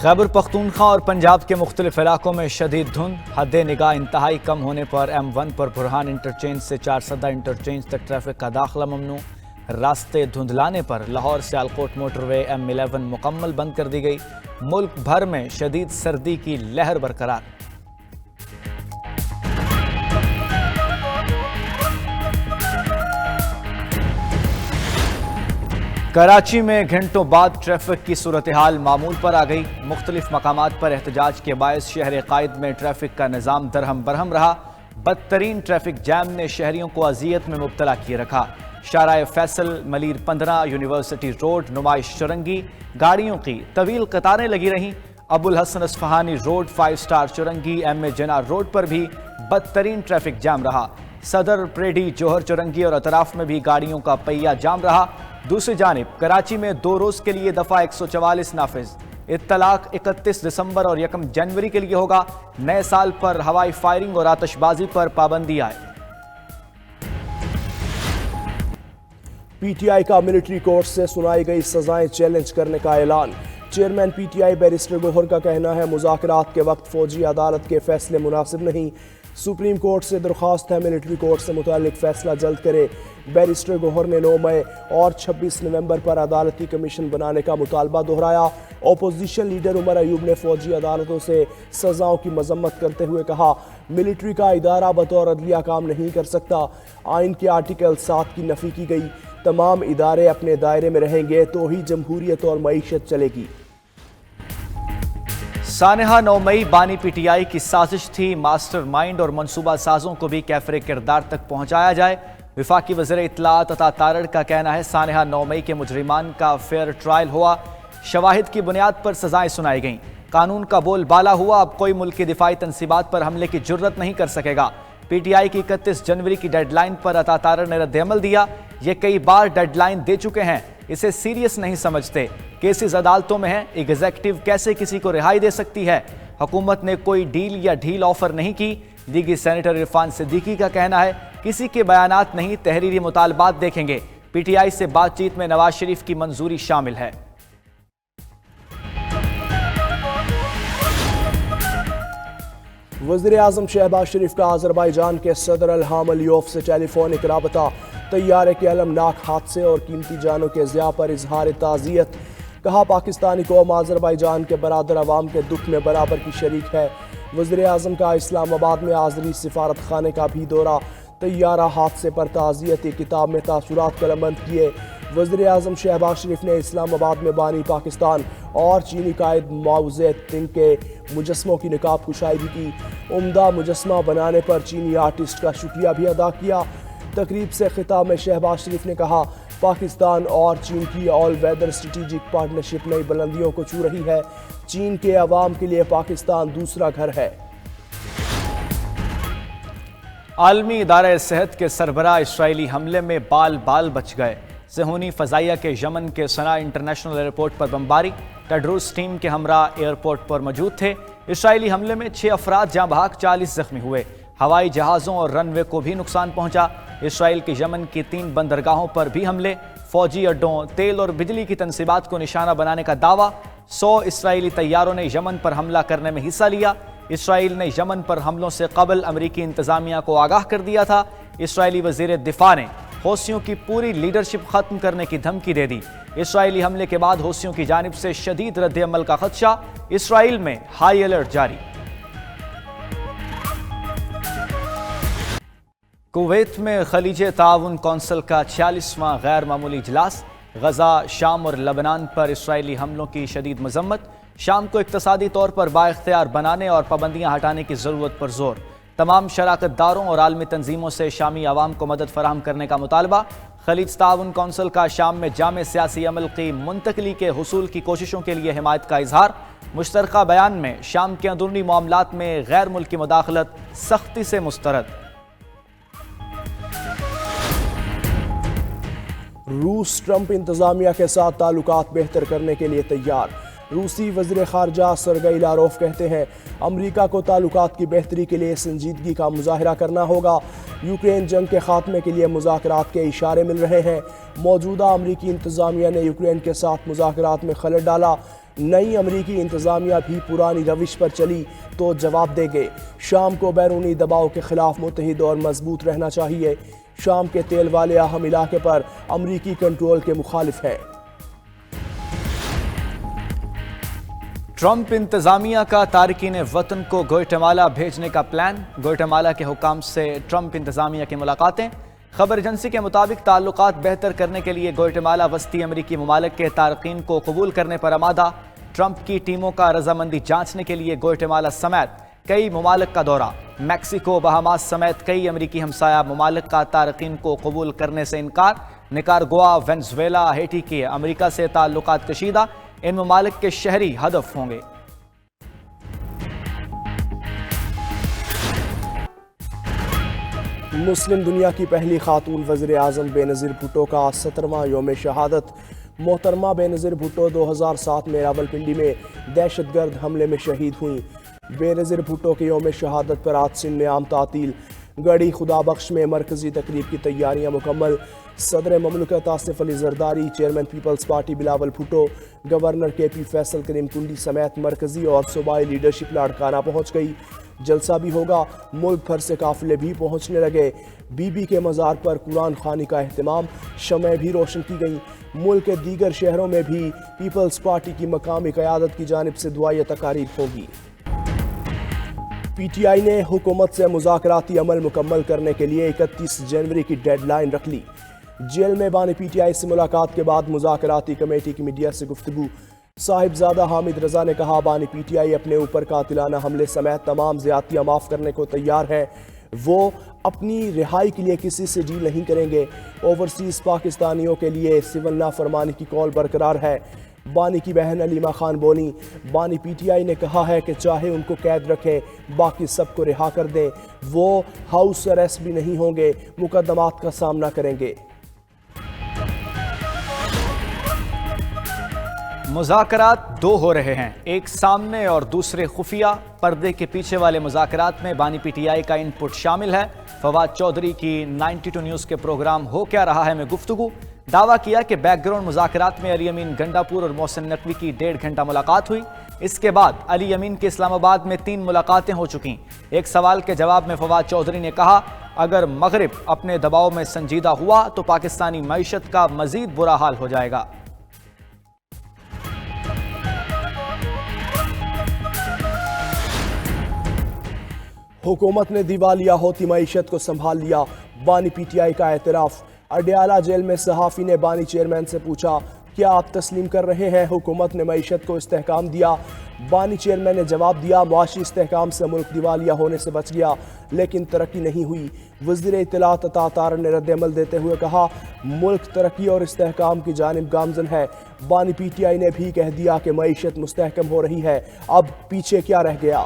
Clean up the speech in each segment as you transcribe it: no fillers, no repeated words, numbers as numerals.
خیبر پختونخوا اور پنجاب کے مختلف علاقوں میں شدید دھند، حد نگاہ انتہائی کم ہونے پر M1 پر برہان انٹرچینج سے چارسدہ انٹرچینج تک ٹریفک کا داخلہ ممنوع۔ راستے دھندلانے پر لاہور سیالکوٹ موٹر وے M11 مکمل بند کر دی گئی۔ ملک بھر میں شدید سردی کی لہر برقرار۔ کراچی میں گھنٹوں بعد ٹریفک کی صورتحال معمول پر آ گئی۔ مختلف مقامات پر احتجاج کے باعث شہر قائد میں ٹریفک کا نظام درہم برہم رہا۔ بدترین ٹریفک جام نے شہریوں کو اذیت میں مبتلا کیے رکھا۔ شارع فیصل، ملیر 15، یونیورسٹی روڈ، نمائش چرنگی، گاڑیوں کی طویل قطاریں لگی رہیں۔ Abul Hasan Isphani road, 5 star Chowrangi, M A Jinnah road پر بھی بدترین ٹریفک جام رہا۔ صدر، پریڈی، جوہر چرنگی اور اطراف میں بھی گاڑیوں کا پہیہ جام رہا۔ دوسری جانب کراچی میں 2 روز کے لیے دفعہ 144 نافذ۔ اطلاق 31 دسمبر اور 1 جنوری کے لیے ہوگا۔ نئے سال پر ہوائی فائرنگ اور آتش بازی پر پابندی آئے۔ پی ٹی آئی کا ملٹری کورٹ سے سنائی گئی سزائیں چیلنج کرنے کا اعلان۔ Chairman P T I barrister Gohar کا کہنا ہے مذاکرات کے وقت فوجی عدالت کے فیصلے مناسب نہیں۔ سپریم کورٹ سے درخواست ہے ملٹری کورٹ سے متعلق فیصلہ جلد کرے۔ بیرسٹر گوہر نے 9 مئی اور 26 نومبر پر عدالتی کمیشن بنانے کا مطالبہ دہرایا۔ اپوزیشن لیڈر عمر ایوب نے فوجی عدالتوں سے سزاؤں کی مذمت کرتے ہوئے کہا ملٹری کا ادارہ بطور عدلیہ کام نہیں کر سکتا۔ آئین کے آرٹیکل 7 کی نفی کی گئی۔ تمام ادارے اپنے دائرے میں رہیں گے تو ہی جمہوریت اور معیشت چلے گی۔ سانحہ 9 مئی بانی پی ٹی آئی کی سازش تھی۔ ماسٹر مائنڈ اور منصوبہ سازوں کو بھی کیفر کردار تک پہنچایا جائے۔ وفاقی وزیر اطلاعات عطا تارڑ کا کہنا ہے سانحہ 9 مئی کے مجرمان کا فیئر ٹرائل ہوا، شواہد کی بنیاد پر سزائیں سنائی گئیں، قانون کا بول بالا ہوا، اب کوئی ملک کی دفاعی تنصیبات پر حملے کی جرت نہیں کر سکے گا۔ پی ٹی آئی کی 31 جنوری کی ڈیڈ لائن پر عطا تارڑ نے رد عمل دیا، یہ کئی بار ڈیڈ لائن دے چکے ہیں، اسے سیریس نہیں سمجھتے، کیسز عدالتوں میں ہیں، ایگزیکٹو کیسے کسی کو رہائی دے سکتی ہے، حکومت نے کوئی ڈیل یا ڈھیل آفر نہیں کی۔ لیگی سینیٹر عرفان صدیقی کا کہنا ہے کسی کے بیانات نہیں، تحریری مطالبات دیکھیں گے۔ پی ٹی آئی سے بات چیت میں نواز شریف کی منظوری شامل ہے۔ وزیر اعظم شہباز شریف کا آذربائیجان کے صدر الہام علیوف سے ٹیلی فونک رابطہ۔ طیارے کے المناک حادثے اور قیمتی جانوں کے ضیاع پر اظہار تعزیت۔ کہا پاکستانی قوم آذربائیجان کے برادر عوام کے دکھ میں برابر کی شریک ہے۔ وزیر اعظم کا اسلام آباد میں آذری سفارت خانے کا بھی دورہ۔ طیارہ حادثے پر تعزیتی کتاب میں تاثرات قلمبند کیے۔ وزیر اعظم شہباز شریف نے اسلام آباد میں بانی پاکستان اور چینی قائد ماؤ زے تنگ کے مجسموں کی نقاب کشائی بھی کی۔ عمدہ مجسمہ بنانے پر چینی آرٹسٹ کا شکریہ بھی ادا کیا۔ تقریب سے خطاب میں شہباز شریف نے کہا پاکستان اور چین کی آل ویدر اسٹریٹجک پارٹنرشپ نئی بلندیوں کو چھو رہی ہے۔ چین کے عوام کے لیے پاکستان دوسرا گھر ہے۔ عالمی ادارہ صحت کے سربراہ اسرائیلی حملے میں بال بچ گئے۔ صہیونی فضائیہ کے یمن کے صنعاء انٹرنیشنل ایئرپورٹ پر بمباری، ٹیڈروس ٹیم کے ہمراہ ایئرپورٹ پر موجود تھے۔ اسرائیلی حملے میں 6 افراد جاں بحق، 40 زخمی ہوئے۔ ہوائی جہازوں اور رن وے کو بھی نقصان پہنچا۔ اسرائیل کے یمن کی 3 بندرگاہوں پر بھی حملے، فوجی اڈوں، تیل اور بجلی کی تنصیبات کو نشانہ بنانے کا دعویٰ۔ 100 اسرائیلی طیاروں نے یمن پر حملہ کرنے میں حصہ لیا۔ اسرائیل نے یمن پر حملوں سے قبل امریکی انتظامیہ کو آگاہ کر دیا تھا۔ اسرائیلی وزیر دفاع نے حوثیوں کی پوری لیڈرشپ ختم کرنے کی دھمکی دے دی۔ اسرائیلی حملے کے بعد حوثیوں کی جانب سے شدید رد عمل کا خدشہ، اسرائیل میں ہائی الرٹ جاری۔ کویت میں خلیج تعاون کونسل کا 46واں غیر معمولی اجلاس۔ غزہ، شام اور لبنان پر اسرائیلی حملوں کی شدید مذمت، شام کو اقتصادی طور پر بااختیار بنانے اور پابندیاں ہٹانے کی ضرورت پر زور۔ تمام شراکت داروں اور عالمی تنظیموں سے شامی عوام کو مدد فراہم کرنے کا مطالبہ۔ خلیج تعاون کونسل کا شام میں جامع سیاسی عمل کی منتقلی کے حصول کی کوششوں کے لیے حمایت کا اظہار۔ مشترکہ بیان میں شام کے اندرونی معاملات میں غیر ملکی مداخلت سختی سے مسترد۔ روس ٹرمپ انتظامیہ کے ساتھ تعلقات بہتر کرنے کے لیے تیار۔ روسی وزیر خارجہ سرگئی لاروف کہتے ہیں امریکہ کو تعلقات کی بہتری کے لیے سنجیدگی کا مظاہرہ کرنا ہوگا۔ یوکرین جنگ کے خاتمے کے لیے مذاکرات کے اشارے مل رہے ہیں۔ موجودہ امریکی انتظامیہ نے یوکرین کے ساتھ مذاکرات میں خلل ڈالا۔ نئی امریکی انتظامیہ بھی پرانی روش پر چلی تو جواب دے گے۔ شام کو بیرونی دباؤ کے خلاف متحد اور مضبوط رہنا چاہیے۔ شام کے تیل والے اہم علاقے پر امریکی کنٹرول کے مخالف ہے۔ ٹرمپ انتظامیہ کا تارکین وطن کو گوئٹمالا بھیجنے کا پلان۔ گوئٹمالا کے حکام سے ٹرمپ انتظامیہ کی ملاقاتیں۔ خبر ایجنسی کے مطابق تعلقات بہتر کرنے کے لیے گوئٹمالا وسطی امریکی ممالک کے تارکین کو قبول کرنے پر آمادہ۔ ٹرمپ کی ٹیموں کا رضامندی جانچنے کے لیے گوئٹمالا سمیت کئی ممالک کا دورہ۔ میکسیکو، بہاماس سمیت کئی امریکی ہمسایہ ممالک کا تارکین کو قبول کرنے سے انکار۔ نکارگوا، وینزویلا، ہیٹی کے امریکہ سے تعلقات کشیدہ۔ ان ممالک کے شہری ہدف ہوں گے۔ مسلم دنیا کی پہلی خاتون وزیر اعظم بے نظیر بھٹو کا 17واں یوم شہادت۔ محترمہ بے نظیر بھٹو 2007 میں راولپنڈی میں دہشت گرد حملے میں شہید ہوئیں۔ بے نظیر بھٹو کے یوم شہادت پر آج سندھ میں عام تعطیل۔ گڑھی خدا بخش میں مرکزی تقریب کی تیاریاں مکمل۔ صدر مملکت Asif Ali Zardari, chairman Peoples Party Bilawal Bhutto, governor K P Faisal کریم کنڈی سمیت مرکزی اور صوبائی لیڈرشپ لاڑکانہ پہنچ گئی۔ جلسہ بھی ہوگا۔ ملک بھر سے قافلے بھی پہنچنے لگے۔ بی بی کے مزار پر قرآن خوانی کا اہتمام، شمعیں بھی روشن کی گئیں۔ ملک کے دیگر شہروں میں بھی پیپلز پارٹی کی مقامی قیادت کی جانب سے دعائیہ تقاریب ہوگی۔ پی ٹی آئی نے حکومت سے مذاکراتی عمل مکمل کرنے کے لیے 31 جنوری کی ڈیڈ لائن رکھ لی۔ جیل میں بانی پی ٹی آئی سے ملاقات کے بعد مذاکراتی کمیٹی کی میڈیا سے گفتگو۔ صاحبزادہ حامد رضا نے کہا بانی پی ٹی آئی اپنے اوپر قاتلانہ حملے سمیت تمام زیادتیاں معاف کرنے کو تیار ہے۔ وہ اپنی رہائی کے لیے کسی سے ڈیل نہیں کریں گے۔ اوورسیز پاکستانیوں کے لیے سول نافرمانی کی کال برقرار ہے۔ بانی کی بہن علیمہ خان بولیں، بانی پی ٹی آئی نے کہا ہے کہ چاہے ان کو قید رکھیں، باقی سب کو رہا کر دیں۔ وہ ہاؤس اریسٹ بھی نہیں ہوں گے، مقدمات کا سامنا کریں گے۔ مذاکرات دو ہو رہے ہیں، ایک سامنے اور دوسرے خفیہ۔ پردے کے پیچھے والے مذاکرات میں بانی پی ٹی آئی کا ان پٹ شامل ہے۔ فواد چودھری کی 92 نیوز کے پروگرام ہو کیا رہا ہے میں گفتگو۔ دعویٰ کیا کہ بیک گراؤنڈ مذاکرات میں علی امین گنڈاپور اور محسن نقوی کی 1.5 گھنٹہ ملاقات ہوئی۔ اس کے بعد علی امین کے اسلام آباد میں 3 ملاقاتیں ہو چکیں۔ ایک سوال کے جواب میں فواد چودھری نے کہا اگر مغرب اپنے دباؤ میں سنجیدہ ہوا تو پاکستانی معیشت کا مزید برا حال ہو جائے گا۔ حکومت نے دیوالیہ ہوتی معیشت کو سنبھال لیا، بانی پی ٹی آئی کا اعتراف۔ اڈیالہ جیل میں صحافی نے بانی چیئرمین سے پوچھا کیا آپ تسلیم کر رہے ہیں حکومت نے معیشت کو استحکام دیا؟ بانی چیئرمین نے جواب دیا معاشی استحکام سے ملک دیوالیہ ہونے سے بچ گیا لیکن ترقی نہیں ہوئی۔ وزیر اطلاعات عطا طارق نے رد عمل دیتے ہوئے کہا ملک ترقی اور استحکام کی جانب گامزن ہے۔ بانی پی ٹی آئی نے بھی کہہ دیا کہ معیشت مستحکم ہو رہی ہے، اب پیچھے کیا رہ گیا؟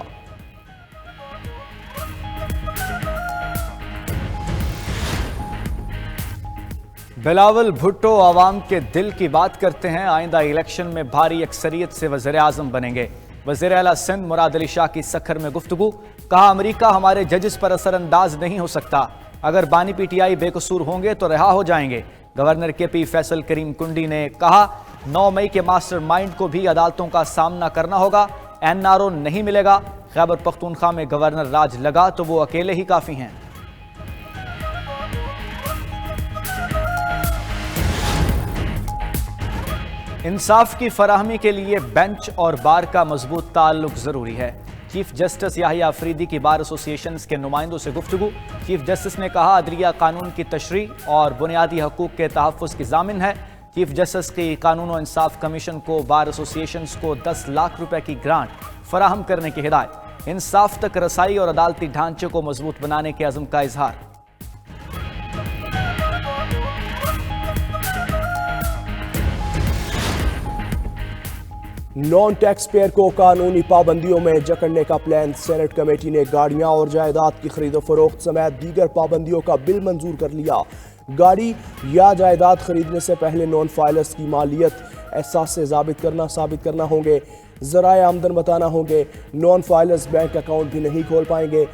بلاول بھٹو عوام کے دل کی بات کرتے ہیں، آئندہ الیکشن میں بھاری اکثریت سے وزیر اعظم بنیں گے۔ وزیر اعلیٰ سندھ مراد علی شاہ کی سکھر میں گفتگو، کہا امریکہ ہمارے ججز پر اثر انداز نہیں ہو سکتا، اگر بانی پی ٹی آئی بے قصور ہوں گے تو رہا ہو جائیں گے۔ گورنر کے پی فیصل کریم کنڈی نے کہا 9 مئی کے ماسٹر مائنڈ کو بھی عدالتوں کا سامنا کرنا ہوگا، این آر او نہیں ملے گا۔ خیبر پختونخوا میں گورنر راج لگا تو وہ اکیلے ہی کافی ہیں۔ انصاف کی فراہمی کے لیے بینچ اور بار کا مضبوط تعلق ضروری ہے۔ چیف جسٹس یحییٰ افریدی کی بار ایسوسی ایشنز کے نمائندوں سے گفتگو۔ چیف جسٹس نے کہا عدلیہ قانون کی تشریح اور بنیادی حقوق کے تحفظ کی ضامن ہے۔ چیف جسٹس کی قانون و انصاف کمیشن کو بار ایسوسی ایشنز کو 10 لاکھ روپے کی گرانٹ فراہم کرنے کی ہدایت۔ انصاف تک رسائی اور عدالتی ڈھانچے کو مضبوط بنانے کے عزم کا اظہار۔ نان ٹیکس پیئر کو قانونی پابندیوں میں جکڑنے کا پلان، سینٹ کمیٹی نے گاڑیاں اور جائیداد کی خرید و فروخت سمیت دیگر پابندیوں کا بل منظور کر لیا۔ گاڑی یا جائیداد خریدنے سے پہلے نان فائلرز کی مالیت احساس سے ثابت کرنا ہوں گے، ذرائع آمدن بتانا ہوں گے۔ نان فائلرز بینک اکاؤنٹ بھی نہیں کھول پائیں گے۔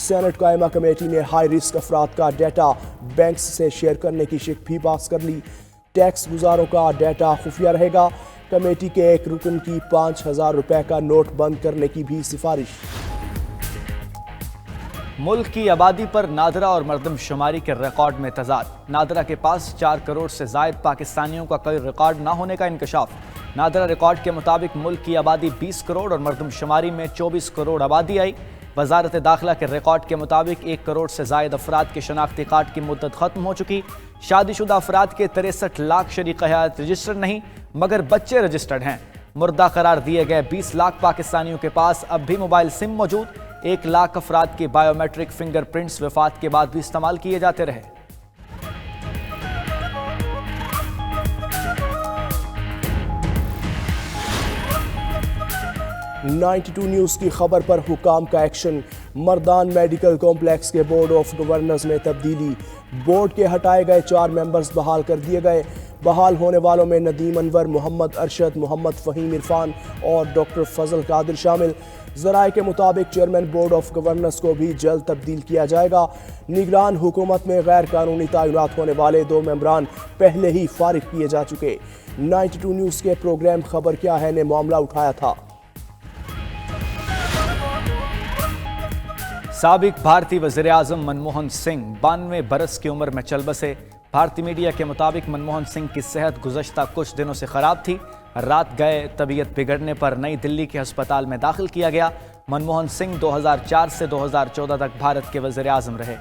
سینٹ قائمہ کمیٹی نے ہائی رسک افراد کا ڈیٹا بینکس سے شیئر کرنے کی شک بھی پاس کر لی۔ ٹیکس گزاروں کا ڈیٹا خفیہ رہے گا۔ کمیٹی کے ایک رکن کی 5,000 روپے کا نوٹ بند کرنے کی بھی سفارش۔ ملک کی آبادی پر نادرہ اور مردم شماری کے ریکارڈ میں تضاد۔ نادرہ کے پاس 4 کروڑ سے زائد پاکستانیوں کا کوئی ریکارڈ نہ ہونے کا انکشاف۔ نادرہ ریکارڈ کے مطابق ملک کی آبادی 20 کروڑ اور مردم شماری میں 24 کروڑ آبادی آئی۔ وزارت داخلہ کے ریکارڈ کے مطابق 1 کروڑ سے زائد افراد کی شناختی کارڈ کی مدت ختم ہو چکی۔ شادی شدہ افراد کے 63 لاکھ شریک حیات رجسٹرڈ نہیں مگر بچے رجسٹرڈ ہیں۔ مردہ قرار دیے گئے 20 لاکھ پاکستانیوں کے پاس اب بھی موبائل سم موجود۔ 1 لاکھ افراد کی بائیو میٹرک فنگر پرنٹس وفات کے بعد بھی استعمال کیے جاتے رہے۔ '92 نیوز کی خبر پر حکام کا ایکشن۔ مردان میڈیکل کمپلیکس کے بورڈ آف گورنرز میں تبدیلی۔ بورڈ کے ہٹائے گئے 4 ممبرز بحال کر دیے گئے۔ بحال ہونے والوں میں ندیم انور، محمد ارشد، محمد فہیم عرفان اور ڈاکٹر فضل قادر شامل۔ ذرائع کے مطابق چیئرمین بورڈ آف گورنرز کو بھی جلد تبدیل کیا جائے گا۔ نگران حکومت میں غیر قانونی تعینات ہونے والے 2 ممبران پہلے ہی فارغ کیے جا چکے۔ 92 نیوز کے پروگرام خبر کیا ہے نے معاملہ اٹھایا تھا۔ سابق بھارتی وزیر اعظم منموہن سنگھ 92 برس کی عمر میں چل بسے۔ بھارتی میڈیا کے مطابق منموہن سنگھ کی صحت گزشتہ کچھ دنوں سے خراب تھی۔ رات گئے طبیعت بگڑنے پر نئی دلی کے ہسپتال میں داخل کیا گیا۔ منموہن سنگھ 2004 سے 2014 تک بھارت کے وزیر اعظم رہے۔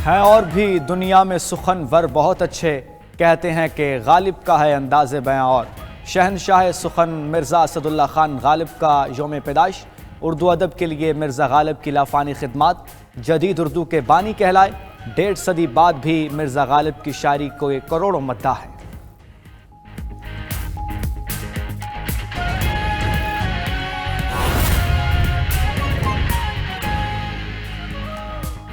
ہیں اور بھی دنیا میں سخن ور بہت اچھے، کہتے ہیں کہ غالب کا ہے انداز بیاں اور۔ شہنشاہ سخن مرزا اسد اللہ خان غالب کا یوم پیدائش۔ اردو ادب کے لیے مرزا غالب کی لافانی خدمات، جدید اردو کے بانی کہلائے۔ 1.5 صدی بعد بھی مرزا غالب کی شاعری کو کروڑوں مداح ہے۔